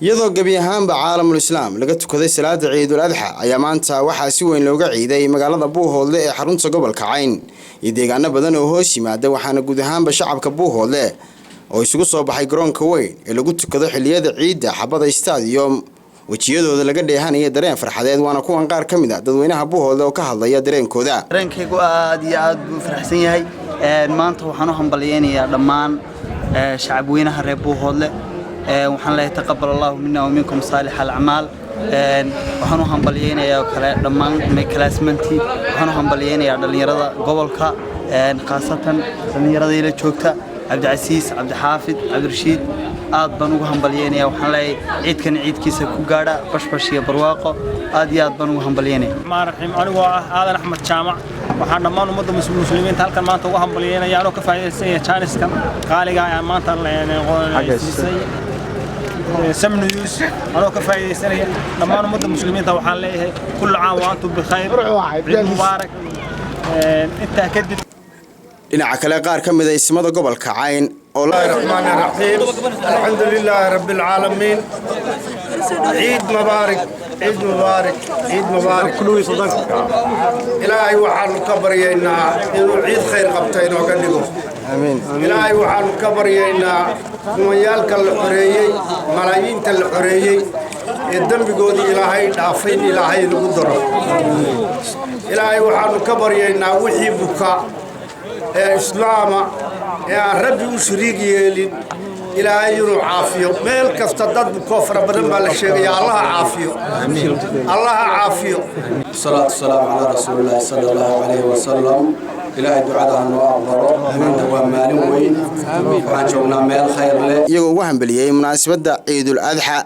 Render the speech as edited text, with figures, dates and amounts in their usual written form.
iyadoo gabi ahaanba caalamul islaam laga tukaday salaada ciidul adxa ayaa maanta waxaa si weyn looga ciiday magaalada Buuhoodle ee xarunta gobolka Cayn iyo deegaano badan oo hoos yimaada waxaana guud ahaanba shacabka Buuhoodle oo isugu soo baxay garoonka weyn ee lagu tukado xilliyada ciidda xabada stadium wajiyadooda laga dheehanaya dareen farxadeed waana kuwan qaar kamid ah dadweynaha Buuhoodle oo ka hadlaya dareenkooda. dareenkaygu aad iyo aad buu faraxsan yahay maanta waxaan u hambalyeeynaa dhammaan shacabweynaha reer Buuhoodle waxaan leeyahay taqabbal Allahu minna wa minkum salih al-a'mal waxaan u hambalyeeynaa kale dhammaan my classmates waxaan u hambalyeeynaa dhalinyarada gobolka qaasatan dhalinyarada ila joogta عبد العزيز عبد الحافظ عبد الرشيد aad baan ugu hambalyeynaa waxaan leeyahay ciidkan ciidkiisa ku gaadha bashbashiya barwaaqo aad iyo aad baan ugu hambalyeynaa maarxim anigu aadan axmed jaamac waxaan dhammaan ummadda muslimiinta halkan maanta ugu hambalyeynaa anoo ka faa'iideysanaya jaaniskan qaaliga ah maanta leenahay سمن يوس أنا كفاية سنة لما أنا مدة مسلمين توحان ليه كل عام وأنتم بخير عيد مبارك أنت أكدت dhinaca kale qaar ka mid ah ismada gobolka Cayn oo Bismillahir Rahmanir Rahiim Alhamdulillahi Rabbil Alamin Eid Mubarak Eid Mubarak Eid Mubarak kullu sadak Ilaahay waxaan ka baryaynaa inuu ciid khayr qabto inoo ka dhigo amiin Ilaahay waxaan ka baryaynaa kumayaalka la xoreeyay malaayiinta la xoreeyay ee dambigoodii Ilaahay dhaafay Ilaahay lagu daro Ilaahay waxaan ka baryaynaa wixii buka إسلام يا ربي وشريك يلين إلى أيون عافية مال كفتدد بكفر بدن بالشيء يا الله عافية الله عافية الصلاة والسلام على رسول الله صلى الله عليه وسلم إلى دعاء أنه أفضل ومال وين وحنا شوفنا مال خير له يوم وهم بليه مناسبة عيد الأضحى